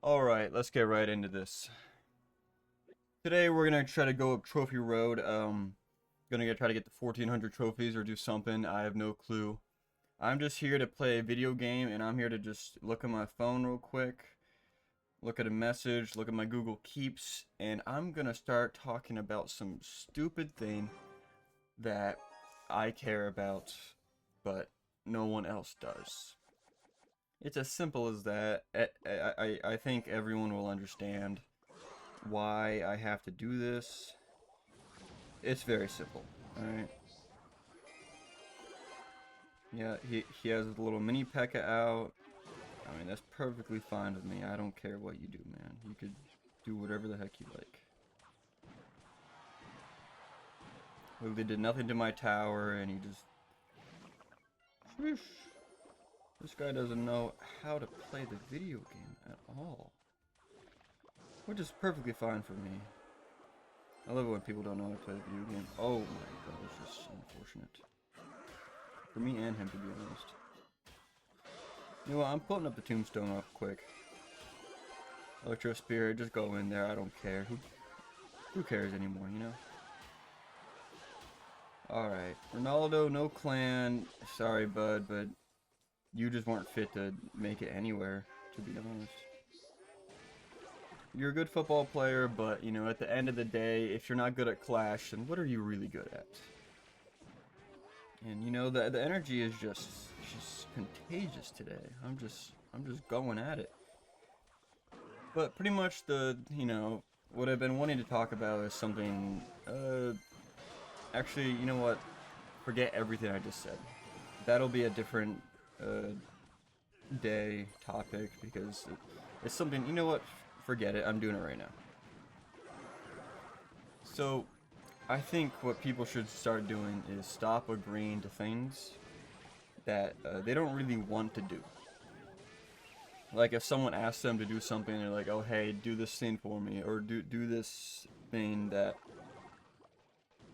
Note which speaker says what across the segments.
Speaker 1: Alright, let's get right into this. Today we're gonna try to go up Trophy Road. Try to get the 1400 trophies or do something. I have no clue. I'm just here to play a video game, and I'm here to just look at my phone real quick, look at a message, look at my Google Keeps, and I'm gonna start talking about some stupid thing that I care about, but no one else does. It's as simple as that. I think everyone will understand why I have to do this. It's very simple, alright? Yeah, he has a little mini P.E.K.K.A out. I mean, that's perfectly fine with me. I don't care what you do, man. You could do whatever the heck you like. They did nothing to my tower, and he just... Sheesh. This guy doesn't know how to play the video game at all. Which is perfectly fine for me. I love it when people don't know how to play the video game. Oh my god, this is unfortunate. For me and him, to be honest. You know what, I'm putting up the tombstone up quick. Electro Spirit, just go in there, I don't care. Who cares anymore, you know? Alright, Ronaldo, no clan. Sorry, bud, but you just weren't fit to make it anywhere, to be honest. You're a good football player, but, you know, at the end of the day, if you're not good at Clash, then what are you really good at? And, you know, the energy is just contagious today. I'm just going at it. But pretty much you know, what I've been wanting to talk about is something, actually, you know what? Forget everything I just said. That'll be a different, day topic, because it's something, you know what? Forget it, I'm doing it right now. So, I think what people should start doing is stop agreeing to things that they don't really want to do. Like, if someone asks them to do something, they're like, oh hey, do this thing for me, or do this thing that,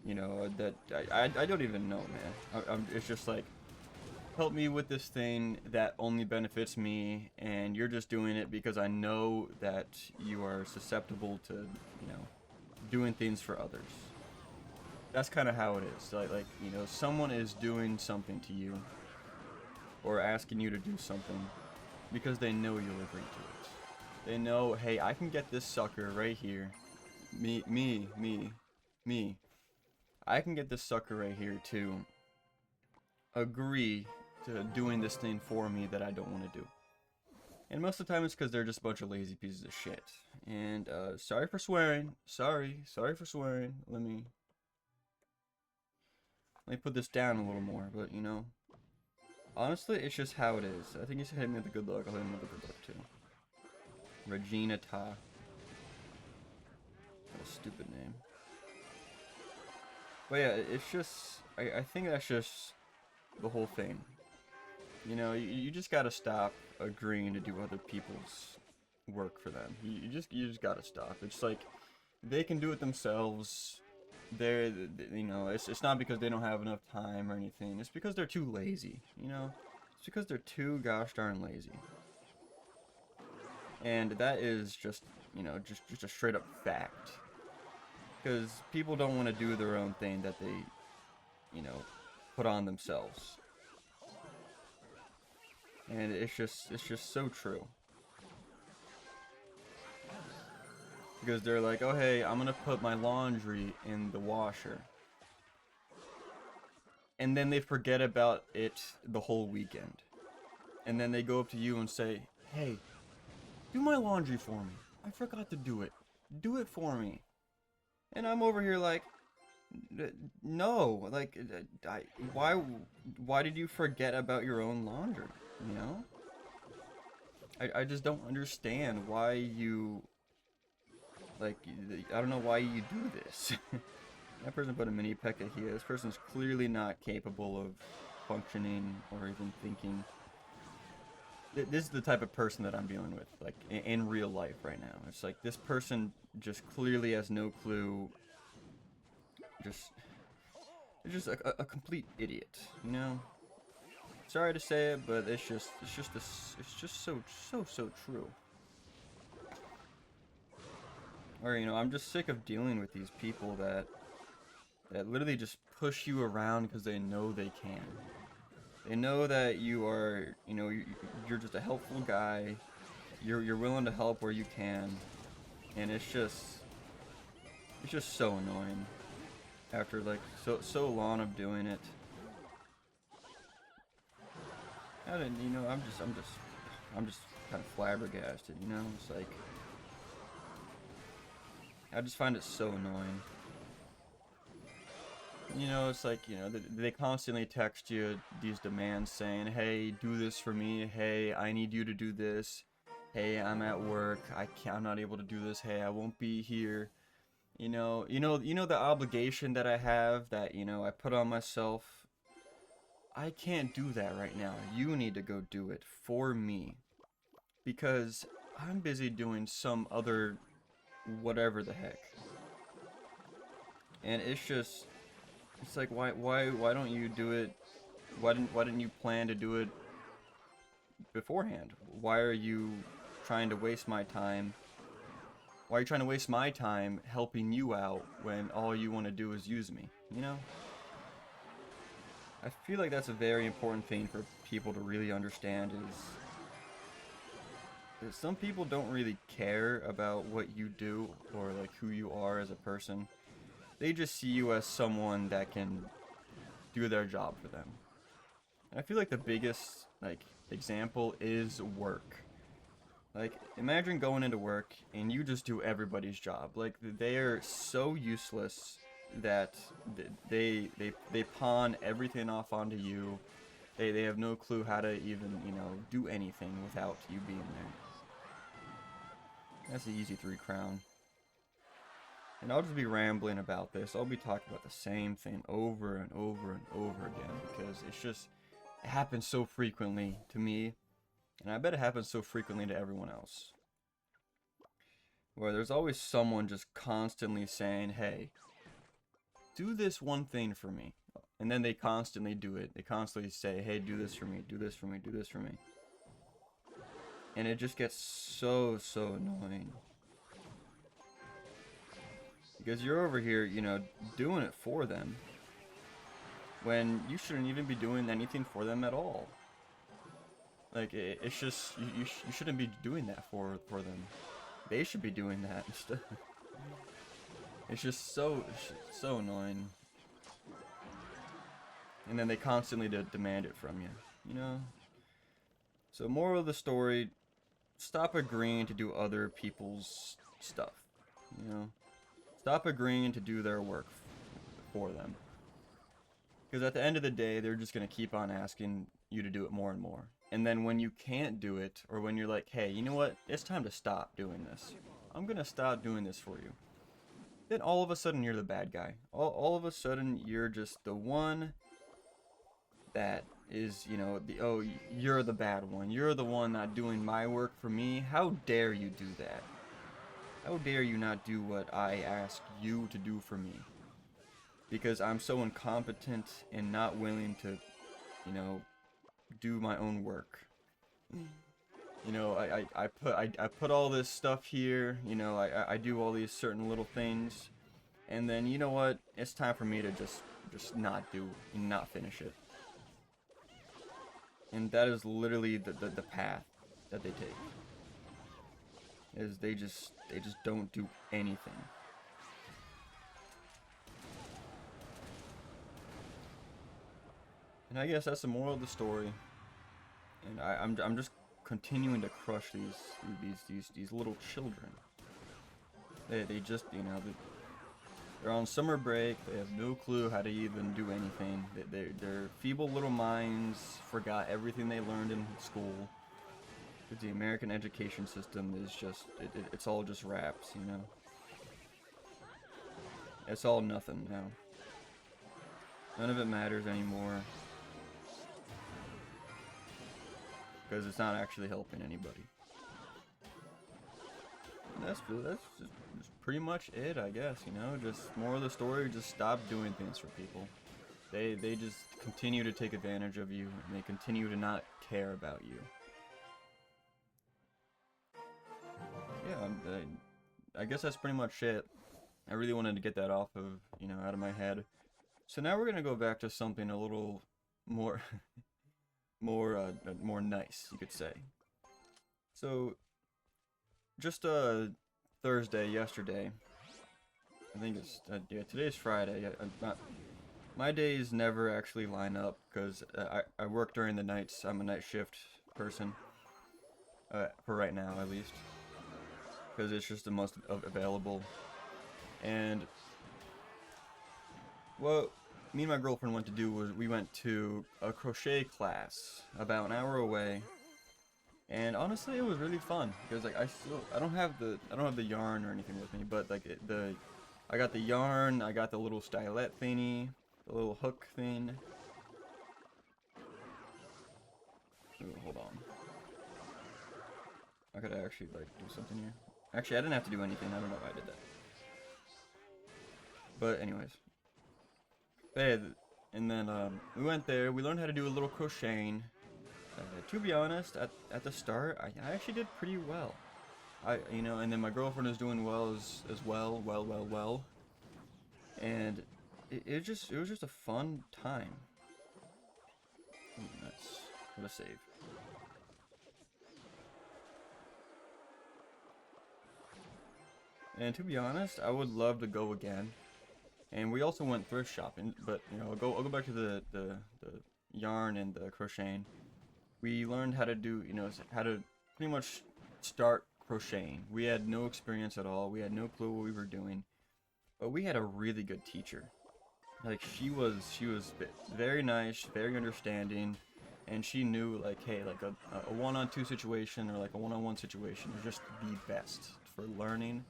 Speaker 1: you know, that I don't even know, man. It's just like, help me with this thing that only benefits me, and you're just doing it because I know that you are susceptible to, you know, doing things for others. That's kind of how it is. Like, you know, someone is doing something to you, or asking you to do something, because they know you'll agree to it. They know, hey, I can get this sucker right here. Me. I can get this sucker right here to agree to doing this thing for me that I don't want to do. And most of the time it's because they're just a bunch of lazy pieces of shit. And, sorry for swearing. Sorry for swearing. Let me put this down a little more, but, you know, honestly, it's just how it is. I think he's hit me with a good luck. I'll hit him with a good luck, too. Regina Ta. What a stupid name. But yeah, it's just... I think that's just the whole thing. You know, you just gotta stop agreeing to do other people's work for them. You just gotta stop. It's like, they can do it themselves. You know, it's not because they don't have enough time or anything. It's because they're too lazy, you know? It's because they're too gosh darn lazy. And that is just, you know, just a straight up fact. Because people don't want to do their own thing that they, you know, put on themselves. And it's just so true. Because they're like, oh hey, I'm gonna put my laundry in the washer. And then they forget about it the whole weekend. And then they go up to you and say, hey, do my laundry for me. I forgot to do it. Do it for me. And I'm over here like, no, like, why did you forget about your own laundry, you know? I just don't understand why you, like, I don't know why you do this. That person put a mini P.E.K.K.A here. This person's clearly not capable of functioning or even thinking. This is the type of person that I'm dealing with, like, in real life right now. It's like, this person just clearly has no clue. It's just a complete idiot, you know? Sorry to say it, but it's just so true. Or, I'm just sick of dealing with these people that literally just push you around because they know they can. They know that you are, you're just a helpful guy. You're willing to help where you can, and it's just so annoying. After like so long of doing it, I didn't, I'm just kind of flabbergasted. It's like I just find it so annoying. It's like, they constantly text you these demands saying, hey, do this for me. Hey, I need you to do this. Hey, I'm at work. I'm not able to do this. Hey, I won't be here. The obligation that I have that, I put on myself. I can't do that right now. You need to go do it for me. Because I'm busy doing some other whatever the heck. And it's like, why don't you do it? Why didn't you plan to do it beforehand? Why are you trying to waste my time? Why are you trying to waste my time helping you out when all you want to do is use me? I feel like that's a very important thing for people to really understand is that some people don't really care about what you do or like who you are as a person. They just see you as someone that can do their job for them. And I feel like the biggest example is work. Like, imagine going into work and you just do everybody's job. Like, they are so useless that they pawn everything off onto you. They have no clue how to even, do anything without you being there. That's the easy 3 crown. And I'll just be rambling about this. I'll be talking about the same thing over and over and over again because it happens so frequently to me. And I bet it happens so frequently to everyone else. Where there's always someone just constantly saying, hey, do this one thing for me. And then they constantly do it. They constantly say, hey, do this for me, do this for me, do this for me. And it just gets so annoying. Because you're over here, doing it for them. When you shouldn't even be doing anything for them at all. Like, it's just, you shouldn't be doing that for them. They should be doing that instead. It's just so annoying. And then they constantly demand it from you, So moral of the story, stop agreeing to do other people's stuff, Stop agreeing to do their work for them. Because at the end of the day, they're just going to keep on asking you to do it more and more. And then when you can't do it, or when you're like, hey, you know what? It's time to stop doing this. I'm going to stop doing this for you. Then all of a sudden, you're the bad guy. All of a sudden, you're just the one that is, you're the bad one. You're the one not doing my work for me. How dare you do that? How dare you not do what I ask you to do for me? Because I'm so incompetent and not willing to, do my own work. I put all this stuff here, I do all these certain little things, and then you know what? It's time for me to just not finish it. And that is literally the path that they take. Is they just don't do anything. And I guess that's the moral of the story. And I'm just continuing to crush these little children. They just, they're on summer break. They have no clue how to even do anything. Their feeble little minds forgot everything they learned in school. Because the American education system is just, it's all just raps, It's all nothing now. None of it matters anymore. Because it's not actually helping anybody. And that's just pretty much it, I guess, Just more of the story, just stop doing things for people. They just continue to take advantage of you, and they continue to not care about you. Yeah, I guess that's pretty much it. I really wanted to get that off of, you know, out of my head. So now we're gonna go back to something a little more, more nice, you could say. So, just Thursday, yesterday. I think it's yeah. Today's Friday. My days never actually line up because I work during the nights. I'm a night shift person. For right now, at least, because it's just the most available. And what me and my girlfriend went to do was we went to a crochet class about an hour away, and honestly, it was really fun because like I don't have the yarn or anything with me, but like I got the yarn, I got the little stylet thingy, the little hook thing. Ooh, hold on. I could actually like do something here. Actually, I didn't have to do anything. I don't know why I did that. But anyways, yeah, and then we went there. We learned how to do a little crocheting. To be honest, at the start, I actually did pretty well. You know, and then my girlfriend is doing well as well, well. And it was just a fun time. Ooh, nice. What a save. And to be honest, I would love to go again. And we also went thrift shopping, but you know, I'll go back to the yarn and the crocheting. We learned how to do, you know, how to pretty much start crocheting. We had no experience at all. We had no clue what we were doing. But we had a really good teacher. Like she was very nice, very understanding, and she knew like, hey, like a one-on-two situation or like a one-on-one situation is just the best for learning.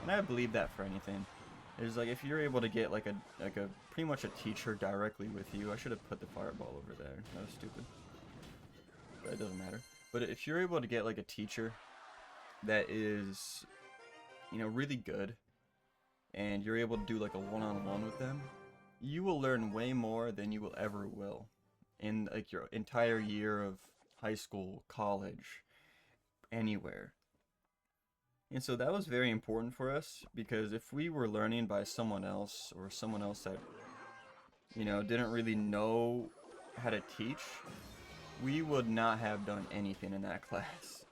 Speaker 1: And I believe that for anything. It's like if you're able to get like a pretty much a teacher directly with you. I should have put the fireball over there. That was stupid. But it doesn't matter. But if you're able to get like a teacher that is, you know, really good, and you're able to do like a one-on-one with them, you will learn way more than you will ever will in like your entire year of high school, college, anywhere. And so that was very important for us because if we were learning by someone else or someone else that, you know, didn't really know how to teach, we would not have done anything in that class.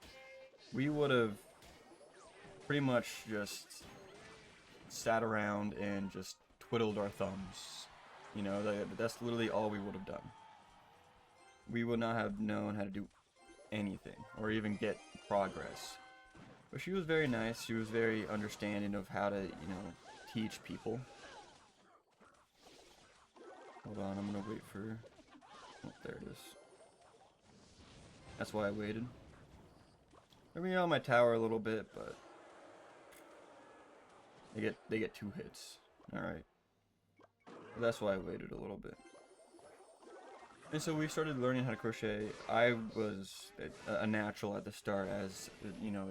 Speaker 1: We would have pretty much just sat around and just twiddled our thumbs. You know, that's literally all we would have done. We would not have known how to do anything or even get progress. But she was very nice. She was very understanding of how to, you know, teach people. Hold on, I'm gonna wait for... Oh, there it is. That's why I waited. They're me on my tower a little bit, but they get 2 hits. All right. But that's why I waited a little bit. And so we started learning how to crochet. I was a natural at the start, as you know.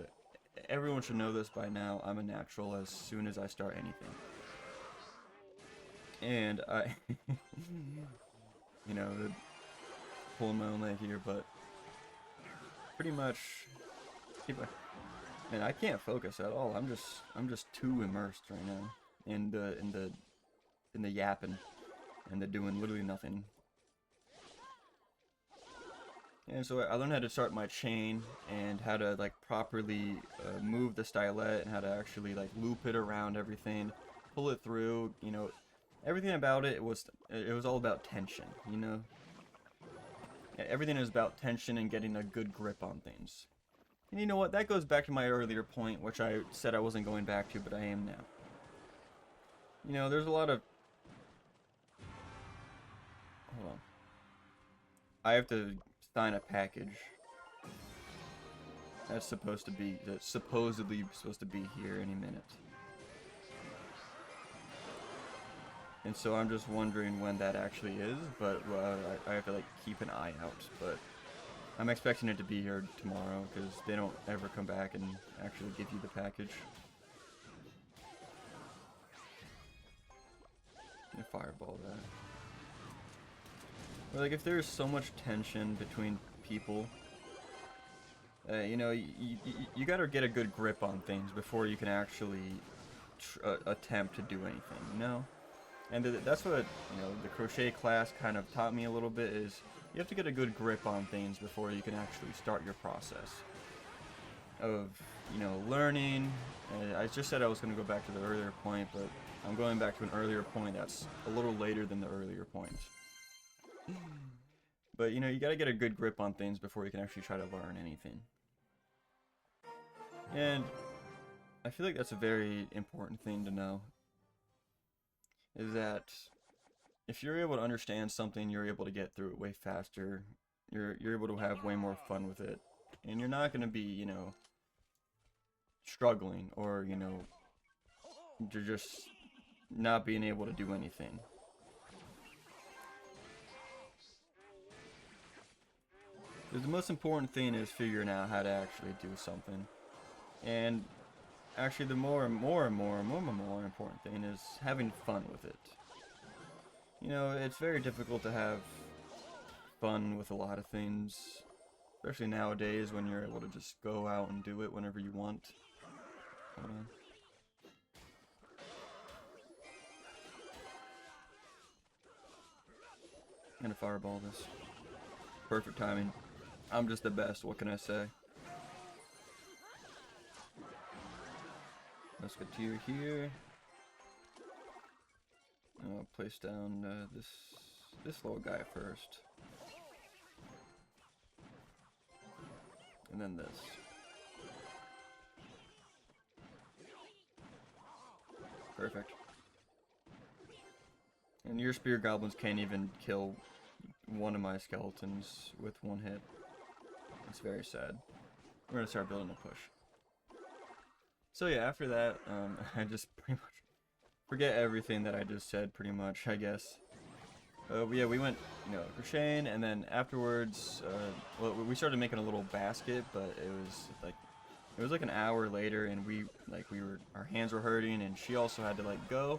Speaker 1: Everyone should know this by now. I'm a natural as soon as I start anything. And I, you know, pulling my own leg here, but pretty much, man, I can't focus at all. I'm just too immersed right now in the yapping and the doing literally nothing. And so I learned how to start my chain and how to like properly move the stylet and how to actually like loop it around everything, pull it through. You know, everything about it was all about tension. You know, everything is about tension and getting a good grip on things. And you know what? That goes back to my earlier point, which I said I wasn't going back to, but I am now. You know, there's a lot of... Hold on. I have to sign a package. That's supposedly supposed to be here any minute. And so I'm just wondering when that actually is, but I have to like keep an eye out. But I'm expecting it to be here tomorrow because they don't ever come back and actually give you the package. And fireball that. But like if there's so much tension between people, You know, you gotta get a good grip on things before you can actually attempt to do anything, you know? And that's what, you know, the crochet class kind of taught me a little bit is you have to get a good grip on things before you can actually start your process of, you know, learning. I just said I was going to go back to the earlier point, but I'm going back to an earlier point that's a little later than the earlier point. But, you know, you got to get a good grip on things before you can actually try to learn anything. And I feel like that's a very important thing to know, is that if you're able to understand something, you're able to get through it way faster. You're able to have way more fun with it. And you're not going to be, you know, struggling or, you know, you're just not being able to do anything. Because the most important thing is figuring out how to actually do something. And actually the more important thing is having fun with it. You know, it's very difficult to have fun with a lot of things, especially nowadays when you're able to just go out and do it whenever you want. Hold on. I'm gonna fireball this. Perfect timing. I'm just the best, what can I say? Let's get to you here. I'll place down this little guy first. And then this. Perfect. And your spear goblins can't even kill one of my skeletons with one hit. It's very sad. We're gonna start building a push. So yeah, after that, I just pretty much forget everything that I just said, pretty much, I guess. Yeah, we went, you know, crocheting, and then afterwards, well, we started making a little basket, but it was like an hour later, and our hands were hurting, and she also had to, like, go.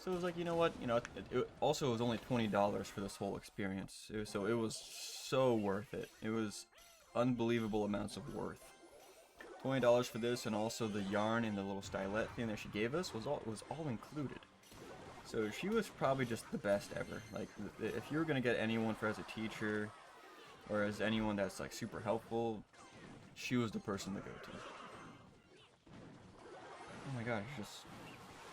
Speaker 1: So it was like, you know what, you know, it also was only $20 for this whole experience, so it was so worth it. It was unbelievable amounts of worth. $20 for this, and also the yarn and the little stylet thing that she gave us was all included. So she was probably just the best ever. Like, if you were gonna get anyone for as a teacher, or as anyone that's like super helpful, she was the person to go to. Oh my gosh, just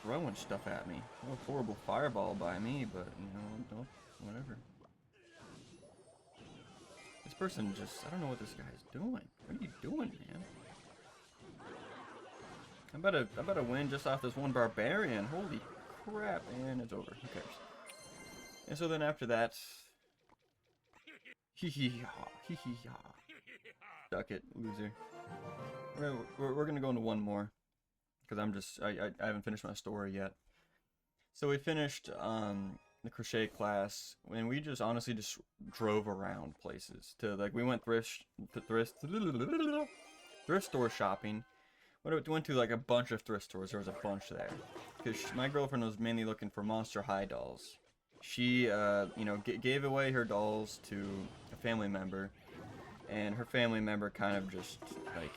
Speaker 1: throwing stuff at me. Oh, horrible fireball by me, but you know, whatever. This person just, I don't know what this guy's doing. What are you doing, man? I'm about to win just off this one barbarian. Holy crap, and it's over. Who cares? And so then after that, hee hee ha, hee hee ha. Duck it, loser. We're gonna go into one more, because I haven't finished my story yet. So we finished the crochet class, and we just honestly just drove around places to, like, we went thrift store shopping. Went to like a bunch of thrift stores. There was a bunch there, because my girlfriend was mainly looking for Monster High dolls. She, you know, gave away her dolls to a family member, and her family member kind of just like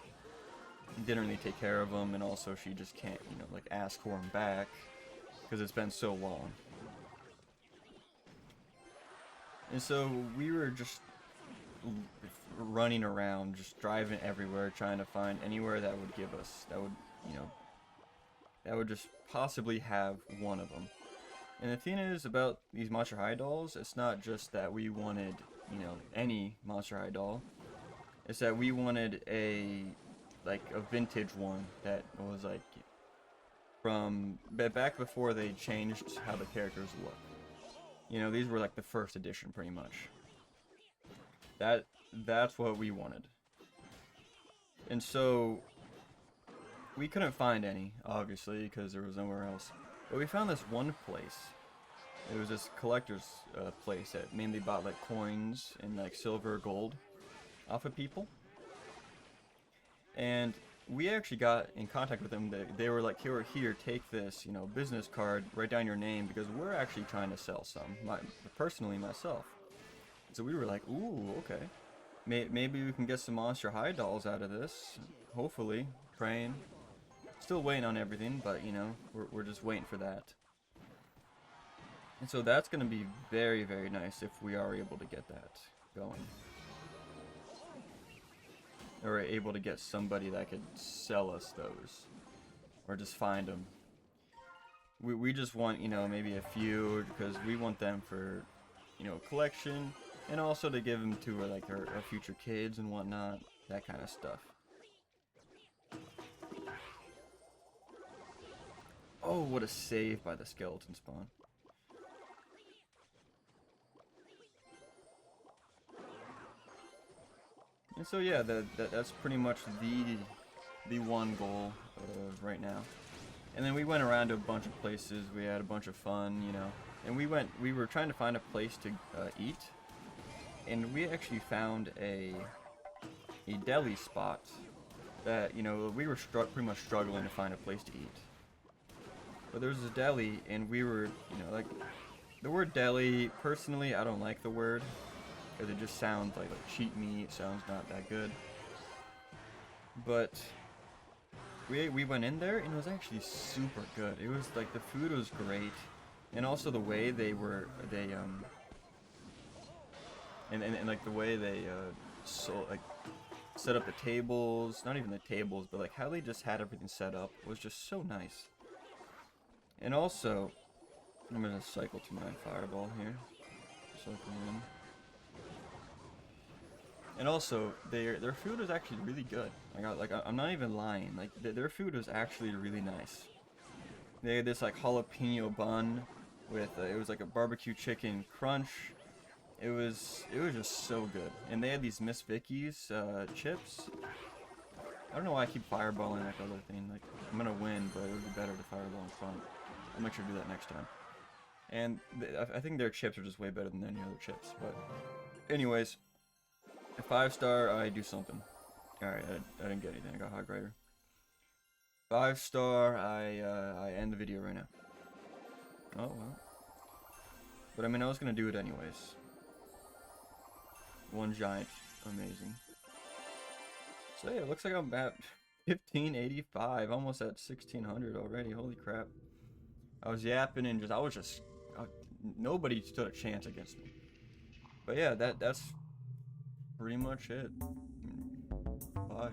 Speaker 1: didn't really take care of them, and also she just can't, you know, like ask for them back because it's been so long. And so we were just running around, just driving everywhere, trying to find anywhere that would give us, that would, you know, that would just possibly have one of them. And the thing is about these Monster High dolls, it's not just that we wanted, you know, any Monster High doll. It's that we wanted a vintage one that was like from back before they changed how the characters look. You know, these were like the first edition, pretty much. That's what we wanted. And so we couldn't find any, obviously, because there was nowhere else. But we found this one place. It was this collector's place that mainly bought like coins and like silver, gold off of people. And we actually got in contact with them. They were like, here, take this, you know, business card, write down your name, because we're actually trying to sell some, personally myself. So we were like, ooh, okay. Maybe we can get some Monster High dolls out of this. Hopefully. Praying. Still waiting on everything, but, you know, we're just waiting for that. And so that's going to be very, very nice if we are able to get that going. Or able to get somebody that could sell us those. Or just find them. We just want, you know, maybe a few, because we want them for, you know, collection. And also to give them to, like, our future kids and whatnot. That kind of stuff. Oh, what a save by the skeleton spawn. And so yeah, that's pretty much the one goal right now. And then we went around to a bunch of places. We had a bunch of fun, you know. And we were trying to find a place to eat. And we actually found a deli spot that, you know, we were pretty much struggling to find a place to eat. But there was a deli, and we were, you know, like, the word deli, personally, I don't like the word. Because it just sounds like cheap meat, sounds not that good. But we went in there, and it was actually super good. It was, like, the food was great. And also the way they like, the way they, set up the tables, not even the tables, but, like, how they just had everything set up was just so nice. And also, I'm gonna cycle to my fireball here. Cycle in. And also, their food is actually really good. I'm not even lying. Like, their food was actually really nice. They had this, like, jalapeno bun with it was like a barbecue chicken crunch. It was just so good. And they had these Miss Vicky's chips. I don't know why I keep fireballing that other thing. Like, I'm gonna win, but it would be better to fireball in front. I'll make sure to do that next time. And I think their chips are just way better than any other chips. But anyways, a 5-star, I do something. Alright, I didn't get anything. I got Hog Rider. 5-star, I end the video right now. Oh, well. But I mean, I was gonna do it anyways. One giant. Amazing. So yeah, it looks like I'm at 1585, almost at 1600 already. Holy crap. I was yapping and nobody stood a chance against me. But yeah, that's pretty much it. Bye.